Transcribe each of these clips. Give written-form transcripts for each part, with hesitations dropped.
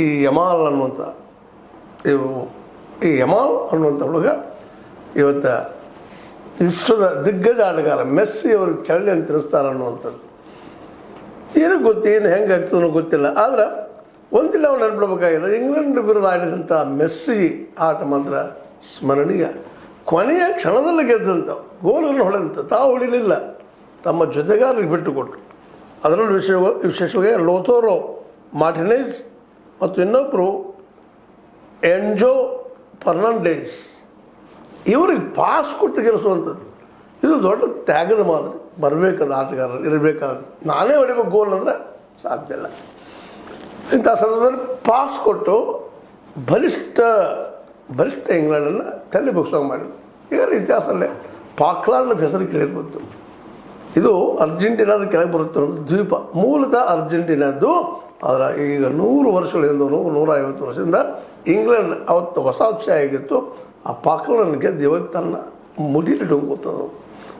ಈ ಯಮಾಲ್ ಅನ್ನುವಂಥ ಈ ಯಮಾಲ್ ಅನ್ನುವಂಥ ಹುಡುಗ ಇವತ್ತು ವಿಶ್ವದ ದಿಗ್ಗಜ ಆಟಗಾರ ಮೆಸ್ಸಿ ಅವ್ರಿಗೆ ಚಳ್ಳಿ ಅಂತ ತಿನ್ನಿಸ್ತಾರೆ ಅನ್ನುವಂಥದ್ದು. ಏನೂ ಏನು ಹೆಂಗೆ ಆಗ್ತದೋ ಗೊತ್ತಿಲ್ಲ. ಆದ್ರೆ ಒಂದಿಲ್ಲ ಅವ್ನು ನೆನ್ಪಿಡ್ಬೇಕಾಗಿದೆ, ಇಂಗ್ಲೆಂಡ್ ವಿರುದ್ಧ ಆಡಿದಂಥ ಮೆಸ್ಸಿ ಆಟ ಮಾತ್ರ ಸ್ಮರಣೀಯ. ಕೊನೆಯ ಕ್ಷಣದಲ್ಲಿ ಗೆದ್ದಂಥ ಗೋಲನ್ನು ಹೊಡೆದಂಥ ತಾವು ಹೊಡಿಲಿಲ್ಲ, ತಮ್ಮ ಜೊತೆಗಾರರಿಗೆ ಬಿಟ್ಟುಕೊಟ್ರು. ಅದರಲ್ಲೂ ವಿಶೇಷವಾಗಿ ಲೋಥೋರೋ ಮಾರ್ಟಿನೇಸ್ ಮತ್ತು ಇನ್ನೊಬ್ಬರು ಎಂಜೋ ಫರ್ನಾಂಡೇಸ್ ಇವ್ರಿಗೆ ಪಾಸ್ ಕೊಟ್ಟು ಗೆಲ್ಲಿಸುವಂಥದ್ದು. ಇದು ದೊಡ್ಡ ತ್ಯಾಗದ ಮಾದರಿ. ಬರಬೇಕಾದ ಆಟಗಾರರು ಇರಬೇಕಾದ, ನಾನೇ ಹೊಡಿಬೇಕು ಗೋಲ್ ಅಂದರೆ ಸಾಧ್ಯ ಇಲ್ಲ. ಇಂಥ ಸಂದರ್ಭದಲ್ಲಿ ಪಾಸ್ ಕೊಟ್ಟು ಬಲಿಷ್ಠ ಇಂಗ್ಲೆಂಡನ್ನು ತಲೆ ಬಗ್ಸೋಂಗೆ ಮಾಡಿದ್ರು. ಈಗ ಇತಿಹಾಸದಲ್ಲೇ ಫಾಕ್ಲ್ಯಾಂಡ್ ಅಂತ ಹೆಸರು ಕೇಳಿರ್ಬೋದು. ಇದು ಅರ್ಜೆಂಟೀನಾದ ಕೆಳಗೆ ಬರುತ್ತೆ ಒಂದು ದ್ವೀಪ, ಮೂಲತಃ ಅರ್ಜೆಂಟೀನಾದ್ದು. ಆದರೆ ಈಗ 100 ವರ್ಷಗಳಿಂದ 150 ವರ್ಷದಿಂದ ಇಂಗ್ಲೆಂಡ್ ಅವತ್ತು ವಸಾಹತುಶಾಹಿ ಆಗಿತ್ತು. ಆ ಫಾಕ್ಲ್ಯಾಂಡ್ ಗೆದ್ದು ಇವಾಗ ತನ್ನ ಮುಡಿಲಿ ಟುಂಕುತ್ತದೆ,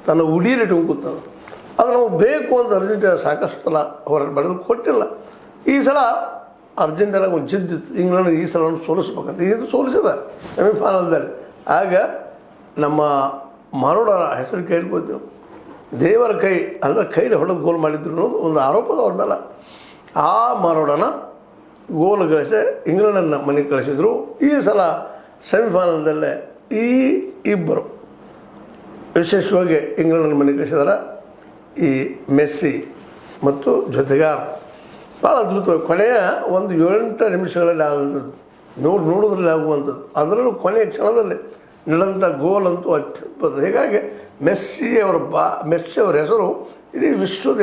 ತನ್ನ ಉಡಿಯಲ್ಲಿ ಟುಂಕುತ್ತದೆ. ಅದು ನಾವು ಬೇಕು ಅಂತ ಅರ್ಜೆಂಟೀನಾ ಸಾಕಷ್ಟು ಸಲ ಹೋರಾಟ ಮಾಡಿದ್ರು, ಕೊಟ್ಟಿಲ್ಲ. ಈ ಸಲ ಅರ್ಜೆಂಟೀನಾಗೆ ಒಂದು ಜಿದ್ದಿತ್ತು, ಇಂಗ್ಲೆಂಡ್ ಈ ಸಲ ಸೋಲಿಸ್ಬೇಕಂತ. ಇದು ಸೋಲಿಸಿದ ಸೆಮಿಫೈನಲ್ದಲ್ಲಿ. ಆಗ ನಮ್ಮ ಮರೋಡರ ಹೆಸರು ಕೇಳ್ಬೋದು. ದೇವರ ಕೈ ಅಂದರೆ ಕೈಲಿ ಹೊಡೆದು ಗೋಲ್ ಮಾಡಿದ್ರು ಒಂದು ಆರೋಪದ ಅವ್ರ ಮೇಲೆ. ಆ ಮರೋಡನ ಗೋಲ್ ಗಳಿಸಿ ಇಂಗ್ಲೆಂಡನ್ನು ಮನೆಗೆ ಕಳಿಸಿದ್ರು. ಈ ಸಲ ಸೆಮಿಫೈನಲ್ದಲ್ಲೇ ಈ ಇಬ್ಬರು ವಿಶೇಷವಾಗಿ ಇಂಗ್ಲೆಂಡನ್ನು ಮನೆಗೆ ಕಳಿಸಿದಾರೆ. ಈ ಮೆಸ್ಸಿ ಮತ್ತು ಜೊತೆಗಾರ ಭಾಳ ಅದ್ಭುತವಾಗಿ ಕೊನೆಯ ಒಂದು 7-8 ನಿಮಿಷಗಳಲ್ಲಿ ಆಗುವಂಥದ್ದು, ನೋಡೋದ್ರಲ್ಲಿ ಆಗುವಂಥದ್ದು. ಅದರಲ್ಲೂ ಕೊನೆಯ ಕ್ಷಣದಲ್ಲಿ ನಡೆದಂಥ ಗೋಲ್ ಅಂತೂ ಅತ್ಯದ್ಭುತ. ಹೀಗಾಗಿ ಮೆಸ್ಸಿ ಅವರ ಹೆಸರು ಇಡೀ ವಿಶ್ವದ